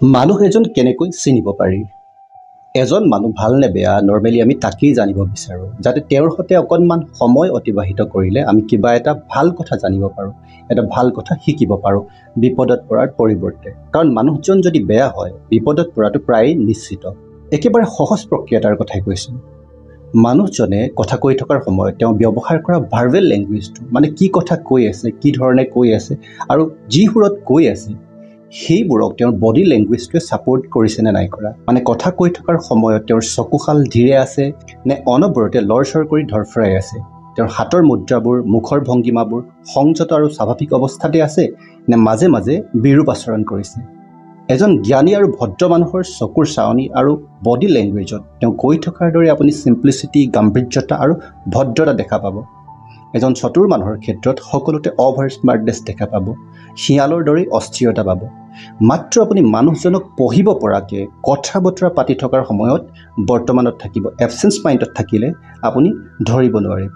মানুহ এজন কেনেকৈ চিনিব পাৰি? এজন মানুহ ভাল নে বেয়া নৰ্মেলি আমি তাকেই জানিব বিচাৰোঁ, যাতে তেওঁৰ সৈতে অকণমান সময় অতিবাহিত কৰিলে আমি কিবা এটা ভাল কথা জানিব পাৰোঁ, এটা ভাল কথা শিকিব পাৰোঁ বিপদত পৰাৰ পৰিৱৰ্তে। কাৰণ মানুহজন যদি বেয়া হয়, বিপদত পৰাটো প্ৰায় নিশ্চিত। একেবাৰে সহজ প্ৰক্ৰিয়া এটাৰ কথাই কৈছোঁ। মানুহজনে কথা কৈ থকাৰ সময়ত তেওঁ ব্যৱহাৰ কৰা ভাৰ্বেল লেংগুৱেজটো, মানে কি কথা কৈ আছে, কি ধৰণে কৈ আছে আৰু যি সুৰত কৈ আছে, সেইবোৰক তেওঁৰ বডি লেংগুৱেজটোৱে ছাপোৰ্ট কৰিছে নে নাই কৰা। মানে কথা কৈ থকাৰ সময়ত তেওঁৰ চকুশাল ধীৰে আছে নে অনবৰতে লৰচৰ কৰি ধৰফৰাই আছে, তেওঁৰ হাতৰ মুদ্ৰাবোৰ, মুখৰ ভংগিমাবোৰ সংযত আৰু স্বাভাৱিক অৱস্থাতে আছে নে মাজে মাজে বিৰূপ আচৰণ কৰিছে। এজন জ্ঞানী আৰু ভদ্ৰ মানুহৰ চকুৰ চাৱনি আৰু বডি লেংগুৱেজত তেওঁ কৈ থকাৰ দৰে আপুনি চিম্প্লিচিটি, গাম্ভীৰ্যতা আৰু ভদ্ৰতা দেখা পাব। এজন চতুৰ মানুহৰ ক্ষেত্ৰত সকলোতে অভাৰ স্মাৰ্টনেছ দেখা পাব, শিয়ালৰ দৰে অস্থিৰতা পাব। মাত্ৰ আপুনি মানুহজনক পঢ়িব পৰাকৈ কথা বতৰা পাতি থকাৰ সময়ত বৰ্তমানত থাকিব, এবচেঞ্চ মাইণ্ডত থাকিলে আপুনি ধৰিব নোৱাৰিব।